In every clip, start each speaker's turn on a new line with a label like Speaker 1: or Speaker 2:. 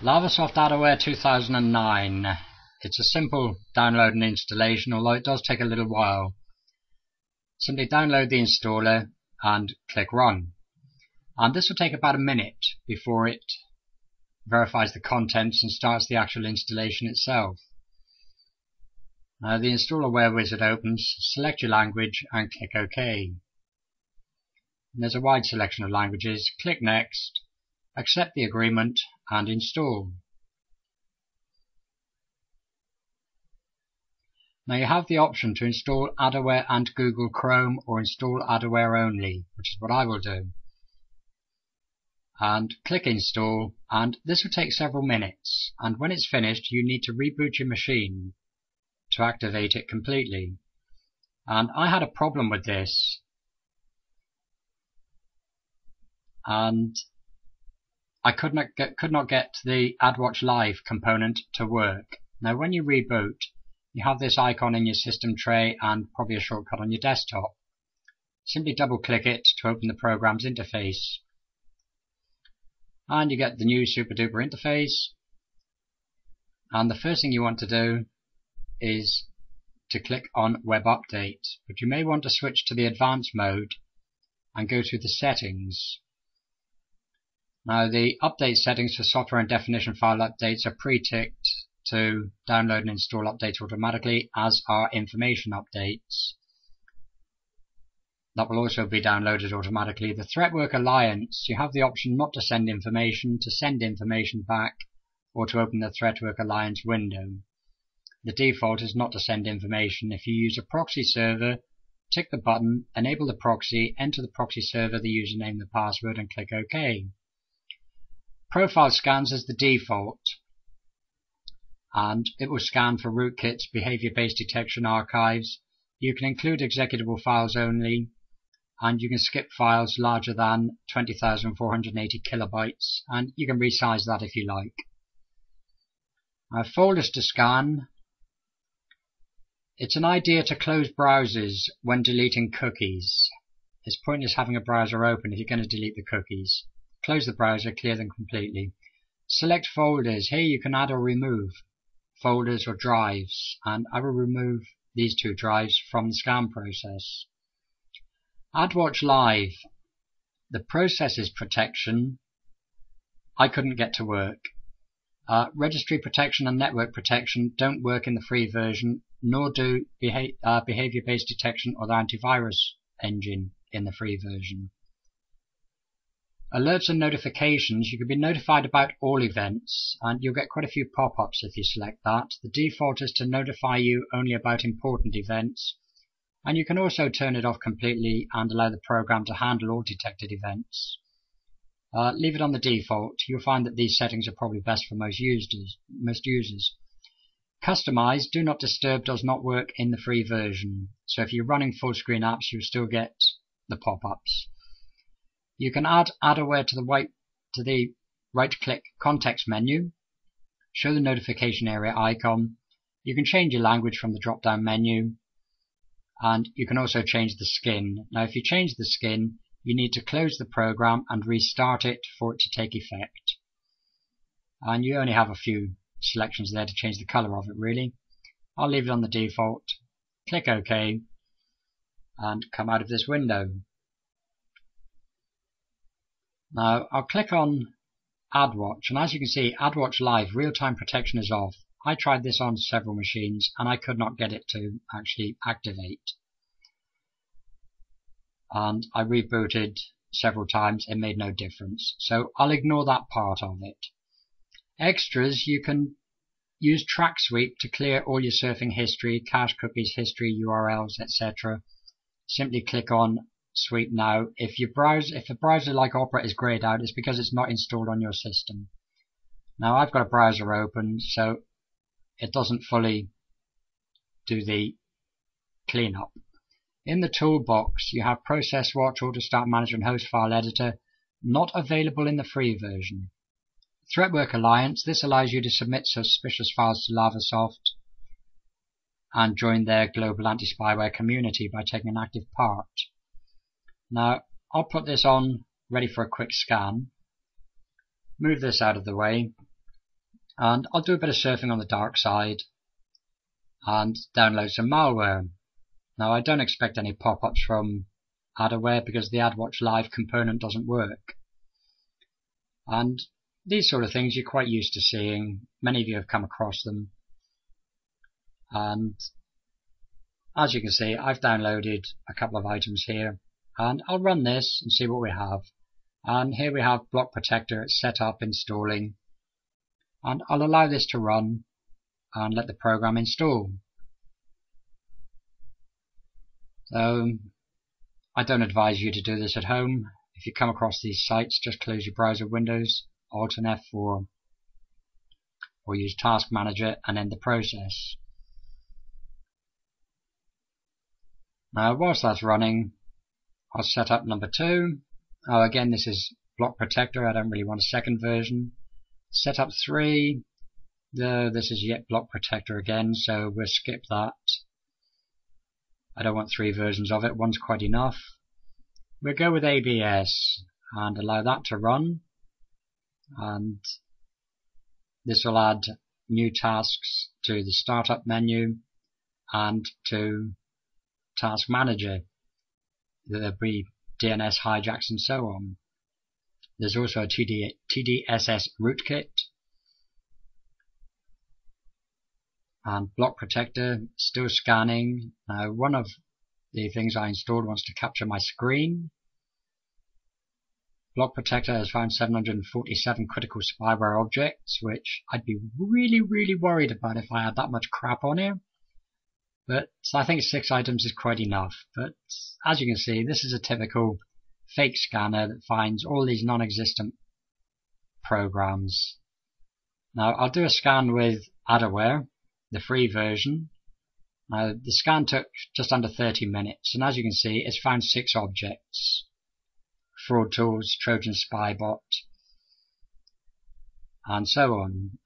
Speaker 1: Lavasoft Adware 2009. It's a simple download and installation, although it does take a little while. Simply download the installer and click run. And this will take about a minute before it verifies the contents and starts the actual installation itself. The InstallerWare wizard opens, select your language and click OK. And there's a wide selection of languages. Click Next, accept the agreement and install. Now you have the option to install Adware and Google Chrome or install Adware only, which is what I will do. And click install, and this will take several minutes, and when it's finished you need to reboot your machine to activate it completely. And I had a problem with this, and I could not get the AdWatch Live component to work. Now when you reboot, you have this icon in your system tray and probably a shortcut on your desktop. Simply double click it to open the program's interface. And you get the new super duper interface. And the first thing you want to do is to click on Web Update. But you may want to switch to the advanced mode and go to the settings. Now the update settings for software and definition file updates are pre-ticked to download and install updates automatically, as are information updates. That will also be downloaded automatically. The Threatwork Alliance, you have the option not to send information, to send information back, or to open the Threatwork Alliance window. The default is not to send information. If you use a proxy server, tick the button, enable the proxy, enter the proxy server, the username, the password, and click OK. Profile scans is the default, and it will scan for rootkits, behavior-based detection archives. You can include executable files only, and you can skip files larger than 20,480 kilobytes, and you can resize that if you like. Folders to scan. It's an idea to close browsers when deleting cookies. It's pointless having a browser open if you're going to delete the cookies. Close the browser, clear them completely. Select folders. Here you can add or remove folders or drives, and I will remove these two drives from the scan process. AdWatch Live. The processes protection I couldn't get to work. Registry protection and network protection don't work in the free version, nor do behavior-based detection or the antivirus engine in the free version. Alerts and notifications, you can be notified about all events, and you'll get quite a few pop-ups if you select that. The default is to notify you only about important events, and you can also turn it off completely and allow the program to handle all detected events. Leave it on the default. You'll find that these settings are probably best for most users. Customize, do not disturb does not work in the free version, so if you're running full screen apps you'll still get the pop-ups. You can add Adware to the right-click context menu, show the notification area icon. You can change your language from the drop-down menu, and you can also change the skin. Now if you change the skin, you need to close the program and restart it for it to take effect. And you only have a few selections there to change the color of it really. I'll leave it on the default, click OK, and come out of this window. Now I'll click on AdWatch, and as you can see, AdWatch Live real-time protection is off. I tried this on several machines and I could not get it to actually activate. And I rebooted several times, it made no difference. So I'll ignore that part of it. Extras, you can use Track Sweep to clear all your surfing history, cache cookies, history, URLs, etc. Simply click on Sweep now. If a browser like Opera is grayed out, it's because it's not installed on your system. Now I've got a browser open, so it doesn't fully do the cleanup. In the toolbox you have Process Watch, Auto Start Manager and Host File Editor, not available in the free version. Threatwork Alliance, this allows you to submit suspicious files to Lavasoft and join their global anti-spyware community by taking an active part. Now I'll put this on ready for a quick scan. Move this out of the way. and I'll do a bit of surfing on the dark side and download some malware. Now I don't expect any pop-ups from adware because the AdWatch Live component doesn't work. And these sort of things you're quite used to seeing. Many of you have come across them. And as you can see, I've downloaded a couple of items here, and I'll run this and see what we have. And here we have Block Protector. It's set up, installing, and I'll allow this to run and let the program install. So I don't advise you to do this at home. If you come across these sites, just close your browser windows, Alt and F4, or use Task Manager and end the process. Now whilst that's running, I'll set up number 2. Again, this is Block Protector. I don't really want a second version. Set up 3. This is yet Block Protector again, so we'll skip that. I don't want 3 versions of it. One's quite enough. We'll go with ABS and allow that to run. And this will add new tasks to the startup menu and to Task Manager. There'll be DNS hijacks and so on. There's also a TDSS rootkit. And Block Protector still scanning. Now one of the things I installed wants to capture my screen. Block Protector has found 747 critical spyware objects, which I'd be really worried about if I had that much crap on here. But I think 6 items is quite enough. But as you can see, this is a typical fake scanner that finds all these non-existent programs. Now I'll do a scan with adware, the free version. The scan took just under 30 minutes, and as you can see, it's found 6 objects. Fraud tools, Trojan Spybot, and so on.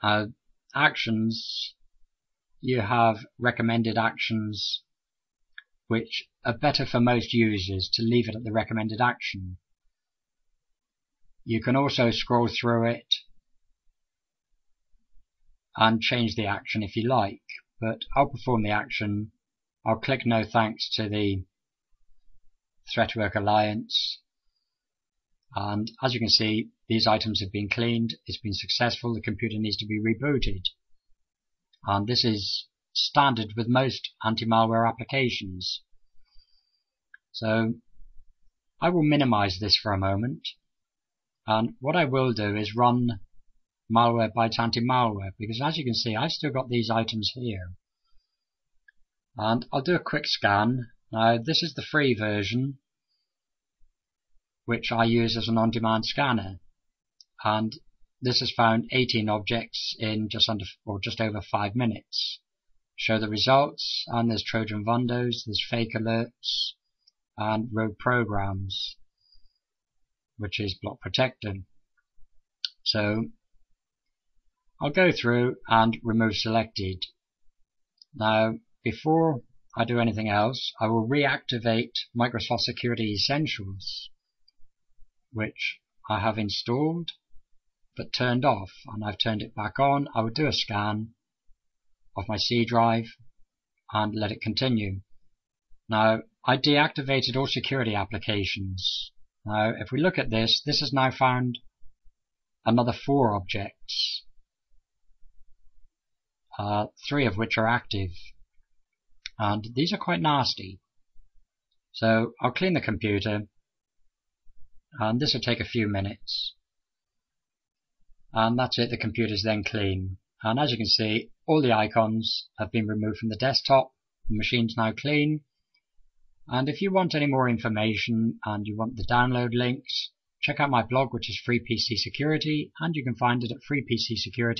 Speaker 1: Actions, you have recommended actions which are better for most users to leave it at the recommended action. You can also scroll through it and change the action if you like, but I'll perform the action. I'll click no thanks to the Threatwork Alliance, and as you can see, these items have been cleaned. It's been successful. The computer needs to be rebooted, and this is standard with most anti-malware applications. So I will minimize this for a moment, and what I will do is run Malwarebytes anti-malware, because as you can see, I've still got these items here. And I'll do a quick scan. Now this is the free version, which I use as an on-demand scanner, and this has found 18 objects in just over 5 minutes. Show the results, and there's Trojan Windows, there's fake alerts, and rogue programs, which is Block Protector. So I'll go through and remove selected. Now before I do anything else, I will reactivate Microsoft Security Essentials, which I have installed but turned off, and I've turned it back on. I will do a scan of my C drive and let it continue. Now I deactivated all security applications. Now if we look at this, this has now found another 4 objects, 3 of which are active, and these are quite nasty. So I'll clean the computer, and this will take a few minutes, and that's it. The computer's then clean, and as you can see, all the icons have been removed from the desktop. The machine's now clean. And if you want any more information and you want the download links, check out my blog, which is Free PC Security, and you can find it at freepcsecurity.com.